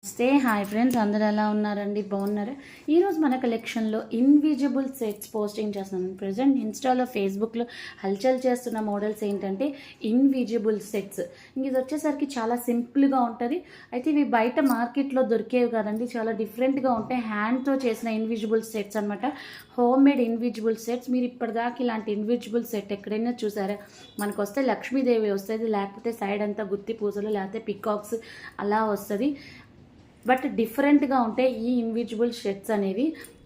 Hi friends, అందరూ ఎలా ఉన్నారండి? బాగున్నారా? ఈరోజు మన కలెక్షన్లో ఇన్విజిబుల్ సెట్స్ పోస్టింగ్ చేస్తున్నాను. ప్రజెంట్ ఇన్స్టాలో ఫేస్బుక్లో హల్చల్ చేస్తున్న మోడల్స్ ఏంటంటే ఇన్విజిబుల్ సెట్స్. ఇది వచ్చేసరికి చాలా సింపుల్గా ఉంటుంది. అయితే ఇవి బయట మార్కెట్లో దొరికేవి కాదండి, చాలా డిఫరెంట్గా ఉంటాయి. హ్యాండ్తో చేసిన ఇన్విజిబుల్ సెట్స్ అనమాట. Home made invisible sets. మీరు ఇప్పటిదాకా ఇలాంటి ఇన్విజిబుల్ సెట్ ఎక్కడైనా చూసారా? మనకు వస్తే లక్ష్మీదేవి వస్తుంది, లేకపోతే సైడ్ అంతా గుత్తి పూసలు, లేకపోతే పికాక్స్ అలా వస్తుంది. బట్ డిఫరెంట్గా ఉంటాయి ఈ ఇన్విజిబుల్ షర్ట్స్ అనేవి.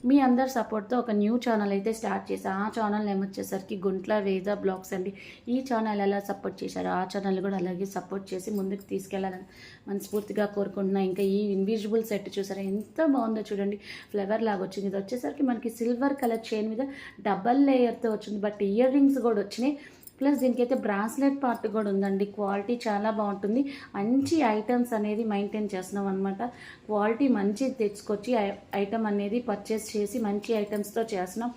మీ అందరి సపోర్ట్తో ఒక న్యూ ఛానల్ అయితే స్టార్ట్ చేశాను. ఆ ఛానల్ నేమ్ వచ్చేసరికి గుంట్ల వేద బ్లాగ్స్ అండి. ఈ ఛానల్ ఎలా సపోర్ట్ చేశారో ఆ ఛానల్ కూడా అలాగే సపోర్ట్ చేసి ముందుకు తీసుకెళ్ళాలని మనస్ఫూర్తిగా కోరుకుంటున్నా. ఇంకా ఈ ఇన్విజిబుల్ సెట్ చూసారా ఎంత బాగుందో చూడండి. ఫ్లవర్ లాగా వచ్చింది. ఇది వచ్చేసరికి మనకి సిల్వర్ కలర్ చైన్ మీద డబల్ లేయర్తో వచ్చింది. బట్ ఇయర్ రింగ్స్ కూడా వచ్చినాయి. ప్లస్ దీనికైతే బ్రాస్లెట్ పార్ట్ కూడా ఉందండి. క్వాలిటీ చాలా బాగుంటుంది. మంచి ఐటమ్స్ అనేది మెయింటైన్ చేస్తున్నాం అనమాట. క్వాలిటీ మంచి తెచ్చుకొచ్చి ఐటమ్ అనేది పర్చేస్ చేసి మంచి ఐటమ్స్తో చేస్తున్నాం.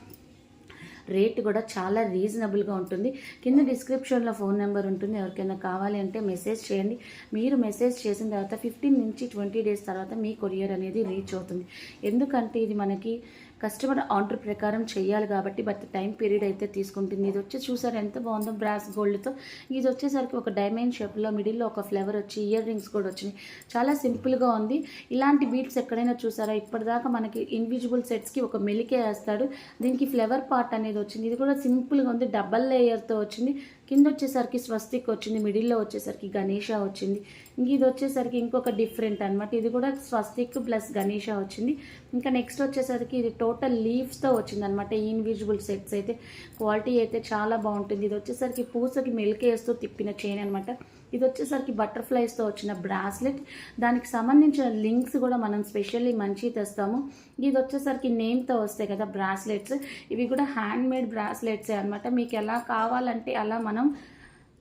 రేట్ కూడా చాలా రీజనబుల్గా ఉంటుంది. కింద డిస్క్రిప్షన్లో ఫోన్ నెంబర్ ఉంటుంది. ఎవరికైనా కావాలి అంటే మెసేజ్ చేయండి. మీరు మెసేజ్ చేసిన తర్వాత 15 నుంచి 20 డేస్ తర్వాత మీ కొరియర్ అనేది రీచ్ అవుతుంది. ఎందుకంటే ఇది మనకి కస్టమర్ ఆర్డర్ ప్రకారం చేయాలి కాబట్టి బట్ టైం పీరియడ్ అయితే తీసుకుంటుంది. ఇది వచ్చి చూసారు ఎంత బాగుందో బ్రాస్ గోల్డ్తో. ఇది వచ్చేసరికి ఒక డైమండ్ షేప్లో మిడిల్లో ఒక ఫ్లవర్ వచ్చి ఇయర్ రింగ్స్ కూడా వచ్చినాయి. చాలా సింపుల్గా ఉంది. ఇలాంటి బీట్స్ ఎక్కడైనా చూసారా? ఇప్పటిదాకా మనకి ఇన్విజిబుల్ సెట్స్కి ఒక మెలికే వేస్తాడు. దీనికి ఫ్లవర్ పార్ట్ అనేది వచ్చింది. ఇది కూడా సింపుల్గా ఉంది. డబల్ లేయర్తో వచ్చింది. కింద వచ్చేసరికి స్వస్తిక్ వచ్చింది. మిడిల్లో వచ్చేసరికి గణేష వచ్చింది. ఇంక ఇది వచ్చేసరికి ఇంకొక డిఫరెంట్ అనమాట. ఇది కూడా స్వస్తిక్ ప్లస్ గణేష వచ్చింది. ఇంకా నెక్స్ట్ వచ్చేసరికి ఇది టోటల్ లీవ్స్తో వచ్చింది అనమాట. ఈ ఇన్విజిబుల్ సెట్స్ అయితే క్వాలిటీ అయితే చాలా బాగుంటుంది. ఇది వచ్చేసరికి పూసకి మెలికేస్తూ తిప్పిన చైన్ అనమాట. ఇది వచ్చేసరికి బటర్ఫ్లైస్తో వచ్చిన బ్రాస్లెట్. దానికి సంబంధించిన లింక్స్ కూడా మనం స్పెషల్లీ మంచి తెస్తాము. ఇది వచ్చేసరికి నేమ్తో వస్తాయి కదా బ్రాస్లెట్స్. ఇవి కూడా హ్యాండ్ మేడ్ బ్రాస్లెట్సే అనమాట. మీకు ఎలా కావాలంటే అలా మనం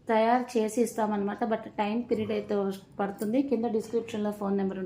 తయారు చేసి ఇస్తామన్నమాట. బట్ టైం పీరియడ్ అయితే పడుతుంది. కింద డిస్క్రిప్షన్లో ఫోన్ నెంబర్